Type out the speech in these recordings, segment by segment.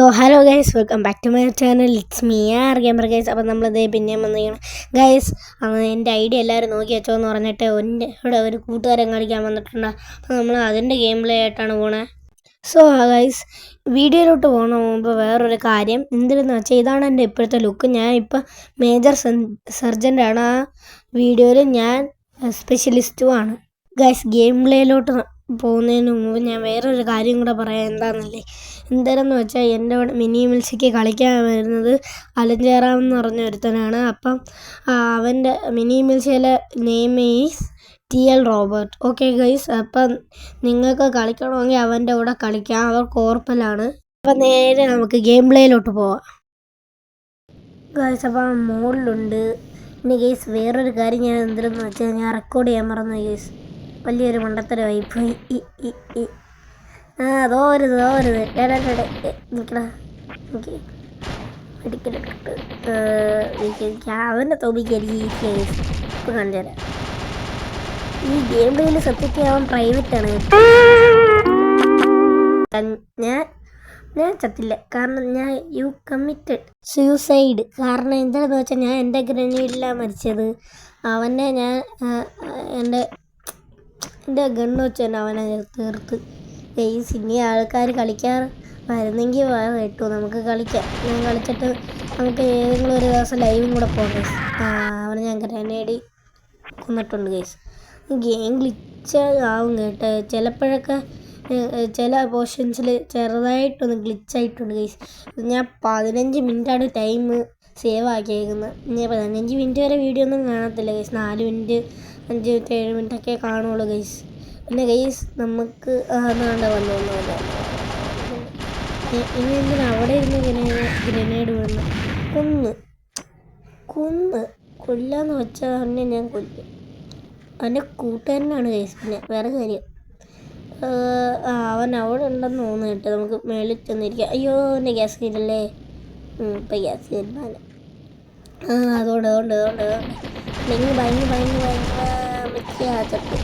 So hello guys, welcome back to my channel. It's me R gamer guys. അപ്പോൾ നമ്മളിത് പിന്നെയും വന്നിരിക്കണം guys. എൻ്റെ idea എല്ലാവരും നോക്കി വെച്ചോ എന്ന് പറഞ്ഞിട്ട് ഇവിടെ ഒരു കൂട്ടുകാരൻ കാണിക്കാൻ വന്നിട്ടുണ്ട്. അപ്പോൾ നമ്മൾ അതിൻ്റെ ഗെയിം പ്ലേ ആയിട്ടാണ് പോണേ. സോ ഗൈസ്, വീഡിയോയിലോട്ട് പോകുന്ന മുമ്പ് വേറൊരു കാര്യം എന്തിനെന്ന് വെച്ചാൽ, ഇതാണ് എൻ്റെ ഇപ്പോഴത്തെ ലുക്ക്. ഞാൻ ഇപ്പം മേജർ സർജൻ്റാണ്. ആ വീഡിയോയിൽ ഞാൻ സ്പെഷ്യലിസ്റ്റുമാണ് ഗൈസ്. ഗെയിം പ്ലേയിലോട്ട് പോകുന്നതിന് മുമ്പ് ഞാൻ വേറൊരു കാര്യം കൂടെ പറയാം. എന്താണെന്ന് വെച്ചാൽ, എൻ്റെ അവിടെ മിനി മിൽസിക്ക് കളിക്കാൻ വരുന്നത് അലഞ്ചേറാമെന്ന് പറഞ്ഞ ഒരുത്തനാണ്. അപ്പം അവൻ്റെ മിനി മിൽസിയിലെ name is TL Robert. Okay guys, അപ്പം നിങ്ങൾക്ക് കളിക്കണമെങ്കിൽ അവൻ്റെ കൂടെ കളിക്കാം. അവർ കോർപ്പലാണ്. അപ്പം നേരെ നമുക്ക് ഗെയിം പ്ലേയിലോട്ട് പോവാം ഗൈസ്. അപ്പം മുകളിലുണ്ട്. പിന്നെ ഗൈസ് വേറൊരു കാര്യം ഞാൻ എന്തിനെന്ന് വെച്ചാൽ, ഞാൻ റെക്കോർഡ് ചെയ്യാൻ മറന്നു ഗൈസ്. വലിയൊരു മണ്ടത്തരമായി പോയി. തോരുത് നിൽക്കടാ. എനിക്ക് അവൻ്റെ തോപ്പിക്കായിരിക്കും ഇപ്പം കാണിച്ചു തരാം. ഈ ഗെയിം പ്ലേയിൽ സത്യത്തിൽ അവൻ പ്രൈവറ്റാണ്. ഞാൻ ചത്തില്ല, കാരണം ഞാൻ കമ്മിറ്റഡ് സൂസൈഡ്. കാരണം എന്താണെന്ന് വെച്ചാൽ, ഞാൻ എൻ്റെ ഗ്രനേഡിലാണ് മരിച്ചത്. അവനെ ഞാൻ എൻ്റെ ഗണ്ണ് വെച്ച് തന്നെ അവനെ തീർത്ത് ഗൈസ്. ഇനി ആൾക്കാർ കളിക്കാൻ വരുന്നെങ്കിൽ കേട്ടോ, നമുക്ക് കളിക്കാം. ഞാൻ കളിച്ചിട്ട് നമുക്ക് ഏതെങ്കിലും ഒരു ദിവസം ലൈവും കൂടെ പോകാം ഗൈസ്. അവനെ ഞാൻ ഗ്രനേഡ് കൊന്നിട്ടുണ്ട് ഗൈസ്. ഗെയിം ഗ്ലിച്ചാകും കേട്ടോ ചിലപ്പോഴൊക്കെ. ചില പോർഷൻസിൽ ചെറുതായിട്ടൊന്ന് ഗ്ലിച്ചായിട്ടുണ്ട് ഗൈസ്. ഞാൻ 15 മിനിറ്റാണ് ടൈം സേവ് ആക്കിയേക്കുന്നത്. ഞാൻ 15 മിനിറ്റ് വരെ വീഡിയോ ഒന്നും കാണത്തില്ല ഗൈസ്. 4 മിനിറ്റ് 5 മിനിറ്റ് 7 മിനിറ്റൊക്കെ കാണുള്ളൂ ഗൈസ്. പിന്നെ ഗൈസ് നമുക്ക് വന്നു ഇനി എന്തിനാ അവിടെ ഇരുന്ന് ഗ്രനേഡ് വീണ് കൊല്ലാന്ന് വെച്ചാൽ അവനെ ഞാൻ കൊല്ലും. അവൻ്റെ കൂട്ടുകാരനാണ് ഗൈസ്. പിന്നെ വേറെ കാര്യം, അവൻ അവിടെ ഉണ്ടെന്ന് തോന്നുന്നു കേട്ടോ. നമുക്ക് മേളിൽ ചെന്നിരിക്കാം. അയ്യോ, എൻ്റെ ഗ്യാസ് തീരല്ലേ. ഇപ്പം ഗ്യാസ് തീരുമാനം. അതുകൊണ്ട് ചട്ട്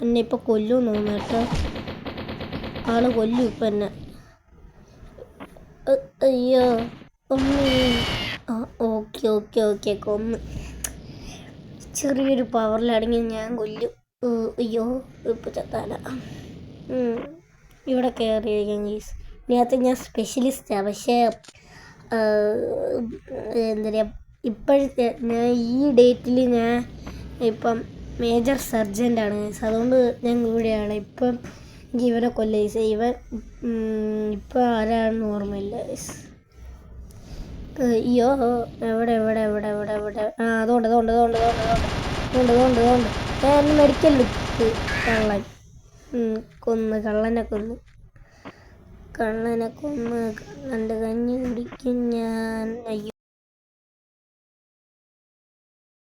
എന്നെ ഇപ്പം കൊല്ലും തോന്നുന്നു കേട്ടോ. ആള് കൊല്ലും ഇപ്പം എന്നെ. അയ്യോ ഓക്കെ കൊന്ന്. ചെറിയൊരു പവറിലടങ്ങി ഞാൻ കൊല്ലും. അയ്യോ ഇപ്പം ചത്താല. ഇവിടെ കയറിയിരിക്കാം ഗീസ്. ഇതിനകത്ത് ഞാൻ സ്പെഷ്യലിസ്റ്റാണ്. പക്ഷേ എന്താ പറയുക, ഇപ്പോഴത്തെ ഞാൻ ഈ ഡേറ്റിൽ ഞാൻ ഇപ്പം മേജർ സർജൻ്റാണ് ഗൈസ്. അതുകൊണ്ട് ഞാൻ ഇവിടെയാണ്. ഇപ്പം എനിക്ക് ഇവനെ കൊല്ല ഗൈസ്. ഇവൻ ഇപ്പം ആരാണെന്ന് ഓർമ്മയില്ല ഗൈസ്. അയ്യോ എവിടെ അതുകൊണ്ട് ഞാൻ മെഡിക്കൽ എടുത്ത് കള്ളൻ കള്ളനെ കൊന്നു. കള്ളൻ്റെ കഞ്ഞി കുടിക്കും ഞാൻ. അയ്യോ